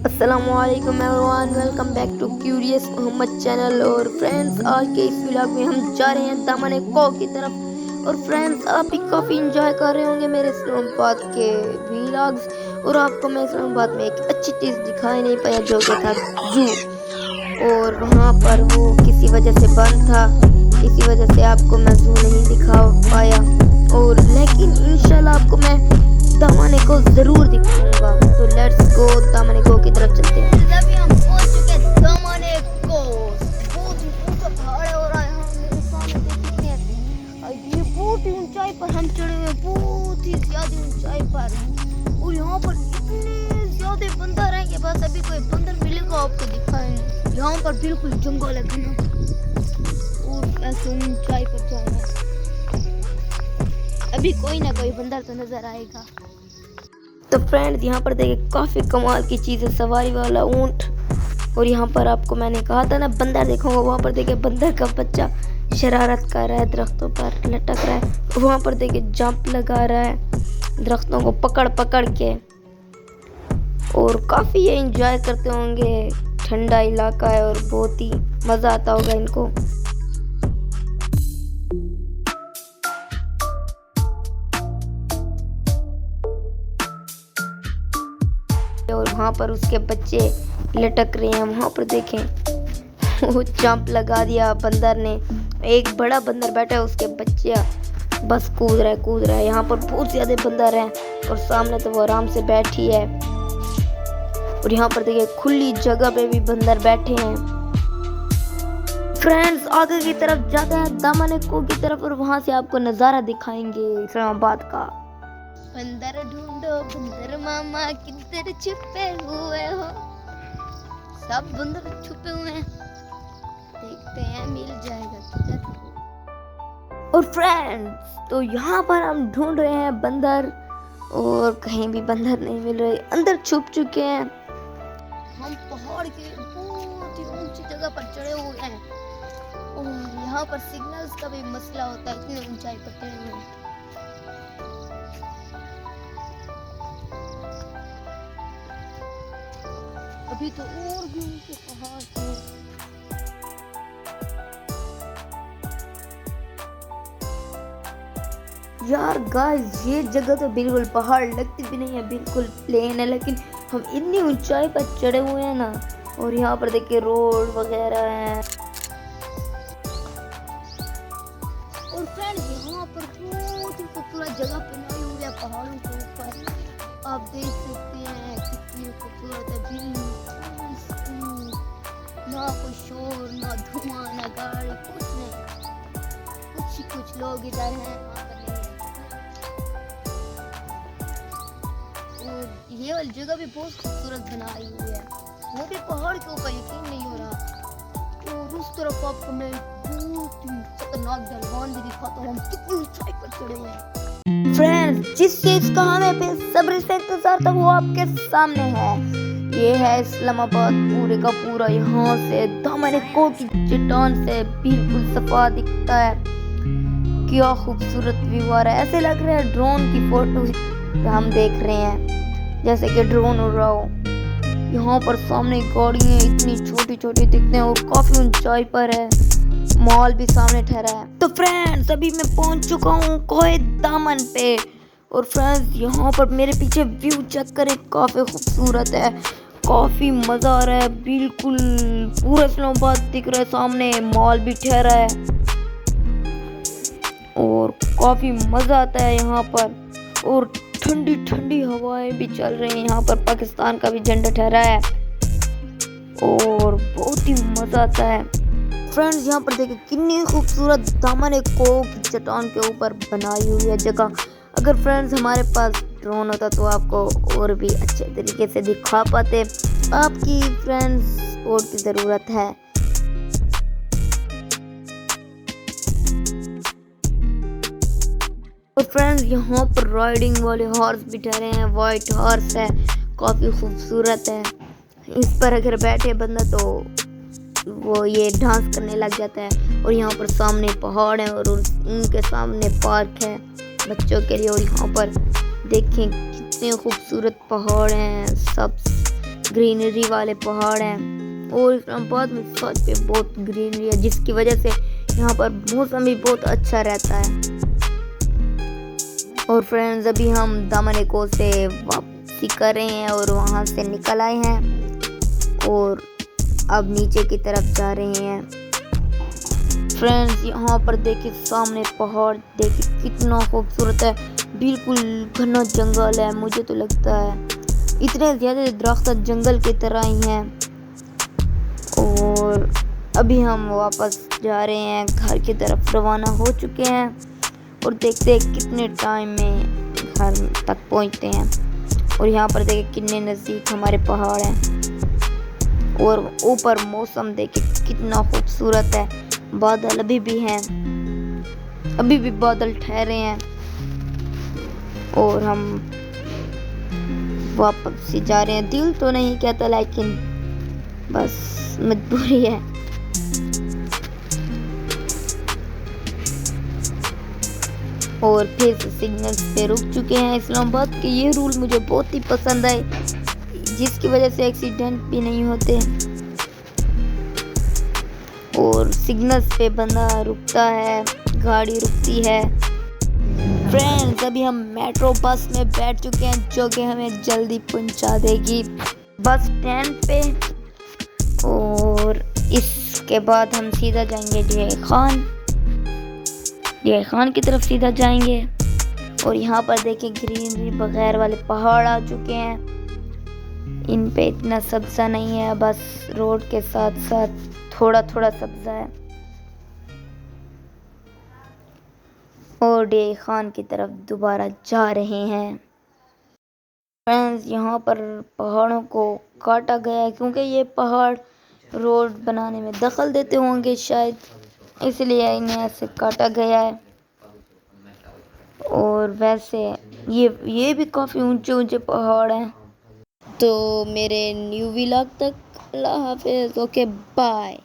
अस्सलामुअलैकुम everyone, welcome back to curious Mohammad channel. और friends, आज के इस व्लॉग में हम जा रहे हैं दामन को की तरफ। और फ्रेंड्स, आप भी काफ़ी इंजॉय कर रहे होंगे मेरे इस्लामाबाद के व्लॉग्स। और आपको मैं इस्लामाबाद में एक अच्छी चीज़ दिखाई नहीं पाया, जो कि था जू। और वहाँ पर वो किसी वजह से बंद था, इसी वजह से आपको मैं जू नहीं दिखा पाया। और लेकिन इंशाल्लाह आपको मैं दामन को ज़रूर दिखाऊंगा। तो लेट्स गो, दामन को की तरफ चलते हैं। अभी हम पहुंच चुके हैं दामन को। बहुत ही ऊंचा पहाड़ है और यहाँ मेरे सामने देख सकते हैं, ये बहुत ही ऊंचाई पर हम चढ़े हुए हैं, बहुत ही ज्यादा ऊंचाई पर। और यहाँ पर इतने ज्यादा बंदर हैं कि बस अभी कोई बंदर मिलेगा आपको दिखाएंगे। यहाँ पर बिल्कुल जंगल है घना और ऐसे ऊंचाई पर जा रहे हैं। अभी कोई ना कोई बंदर तो नजर आएगा। तो फ्रेंड्स, यहाँ पर देखिए काफ़ी कमाल की चीज़ है, सवारी वाला ऊंट। और यहाँ पर आपको मैंने कहा था ना बंदर देखूंगा, वहाँ पर देखिए बंदर का बच्चा शरारत कर रहा है, दरख्तों पर लटक रहा है। वहाँ पर देखिए जंप लगा रहा है दरख्तों को पकड़ पकड़ के। और काफ़ी ये इंजॉय करते होंगे, ठंडा इलाका है और बहुत ही मज़ा आता होगा इनको। और वहाँ पर उसके बच्चे लटक रहे हैं। वहाँ पर देखें वो जंप लगा दिया बंदर ने। एक बड़ा बंदर बैठा है, उसके बच्चे बस कूद रहा है। यहाँ पर बहुत ज़्यादा बंदर हैं और सामने तो वो आराम से बैठी है। और यहाँ पर देखिए खुली जगह पे भी बंदर बैठे हैं। फ्रेंड्स, आगे की तरफ जाते हैं दामन को की तरफ और वहाँ से आपको नज़ारा दिखाएंगे इस्लामाबाद का। बंदर ढूंढो बंदर मामा, किधर छुपे हुए हो। सब बंदर छुपे हुए हैं, देखते हैं मिल जाएगा किधर। और फ्रेंड्स, तो यहाँ पर हम ढूंढ रहे हैं बंदर और कहीं भी बंदर नहीं मिल रहे, अंदर छुप चुके हैं। हम पहाड़ के बहुत ही ऊंची जगह पर चढ़े हुए हैं और यहाँ पर सिग्नल्स का भी मसला होता है, इतनी ऊंचाई पर चढ़े हुए हैं। अभी तो और भी ऊंचे पहाड़ हैं। यार गाइस, ये जगह तो बिल्कुल पहाड़ लगती भी नहीं है, बिल्कुल प्लेन है। लेकिन हम इतनी ऊंचाई पर चढ़े हुए हैं ना। और यहाँ पर देखिए रोड वगैरह है। और फ्रेंड्स, यहाँ पर बहुत ही खूबसूरत जगह बनाई हुई है पहाड़ों के ऊपर। आप देख सकते हैं कितनी खूबसूरत है, बिल्कुल ना कोई शोर, ना धुआं, ना गाड़ी, कुछ नहीं। कुछ लोग इधर हैं, वहाँ पर नहीं है। और ये वाली जगह भी बहुत खूबसूरत बनाई हुई है, वो भी पहाड़ के ऊपर, यकीन नहीं हो रहा। और उस तरफ आपको मैं बहुत ही खतरनाक ढलान भी दिखाता हूँ, हम कितनी ऊंचाई पर चढ़े हुए हैं। फ्रेंड्स, जिस चीज का हमें बेसब्री से इंतजार था वो आपके सामने है। ये है इस्लामाबाद पूरे का पूरा। यहाँ से दामन को की चट्टान से बिल्कुल सफा दिखता है। क्या खूबसूरत व्यू आ रहा है, ऐसे लग रहा है ड्रोन की फोटो हम देख रहे हैं, जैसे कि ड्रोन उड़ रहा हो। यहाँ पर सामने गाड़ियाँ इतनी छोटी छोटी दिखते हैं और काफी ऊंचाई पर है। मॉल भी सामने ठहरा है। तो फ्रेंड्स, अभी मैं पहुंच चुका हूँ कोहे दामन पे। और फ्रेंड्स, यहाँ पर मेरे पीछे व्यू चेक करें, काफी खूबसूरत है, काफी मजा आ रहा है। बिल्कुल पूरा इस्लामाबाद दिख रहा है, सामने मॉल भी ठहरा है और काफी मजा आता है यहाँ पर। और ठंडी ठंडी हवाएं भी चल रही हैं। यहाँ पर पाकिस्तान का भी झंडा ठहरा है और बहुत ही मजा आता है। फ्रेंड्स, यहाँ पर देखिए कितनी खूबसूरत दामन को की चट्टान के ऊपर बनाई हुई है जगह। अगर फ्रेंड्स हमारे पास ड्रोन होता तो आपको और भी अच्छे तरीके से दिखा पाते। आपकी फ्रेंड्स सपोर्ट की ज़रूरत है। तो फ्रेंड्स, यहाँ पर राइडिंग वाले हॉर्स भी ठहरे हैं, वाइट हॉर्स है, काफ़ी खूबसूरत है। इस पर अगर बैठे बंदा तो वो ये डांस करने लग जाता है। और यहाँ पर सामने पहाड़ है और उनके सामने पार्क है बच्चों के लिए। और यहाँ पर देखें कितने खूबसूरत पहाड़ हैं, सब ग्रीनरी वाले पहाड़ हैं और इस्लामाबाद में सच पे बहुत ग्रीनरी है, जिसकी वजह से यहाँ पर मौसम भी बहुत अच्छा रहता है। और फ्रेंड्स, अभी हम दामन को से वापसी कर रहे हैं और वहाँ से निकल आए हैं और अब नीचे की तरफ जा रहे हैं। फ्रेंड्स, यहाँ पर देखिए सामने पहाड़, देखिए कितना खूबसूरत है, बिल्कुल घना जंगल है। मुझे तो लगता है इतने ज़्यादा दरख्त जंगल की तरह ही हैं। और अभी हम वापस जा रहे हैं, घर की तरफ रवाना हो चुके हैं और देखते हैं कितने टाइम में घर तक पहुंचते हैं। और यहाँ पर देखिए कितने नज़दीक हमारे पहाड़ हैं और ऊपर मौसम देखिए कितना खूबसूरत है। बादल अभी भी हैं, अभी भी बादल ठहरे हैं और हम वापस से जा रहे हैं। दिल तो नहीं कहता, लेकिन बस मजबूरी है। और फिर से सिग्नल्स पे रुक चुके हैं। इस्लामाबाद के ये रूल मुझे बहुत ही पसंद आए, जिसकी वजह से एक्सीडेंट भी नहीं होते और सिग्नल्स पे बंदा रुकता है, गाड़ी रुकती है। फ्रेंड्स, अभी हम मेट्रो बस में बैठ चुके हैं जो कि हमें जल्दी पहुंचा देगी बस स्टैंड पे। और इसके बाद हम सीधा जाएंगे जय खान की तरफ सीधा जाएंगे। और यहाँ पर देखिए ग्रीनरी बगैर वाले पहाड़ आ चुके हैं। इन पे इतना सब्जा नहीं है, बस रोड के साथ साथ थोड़ा थोड़ा सब्जा है। और जय खान की तरफ दोबारा जा रहे हैं। फ्रेंड्स, यहाँ पर पहाड़ों को काटा गया है क्योंकि ये पहाड़ रोड बनाने में दखल देते होंगे शायद, इसलिए इन्हें ऐसे काटा गया है। और वैसे ये भी काफ़ी ऊंचे ऊंचे पहाड़ हैं। तो मेरे न्यू व्लॉग तक अल्लाह हाफिज़, ओके बाय।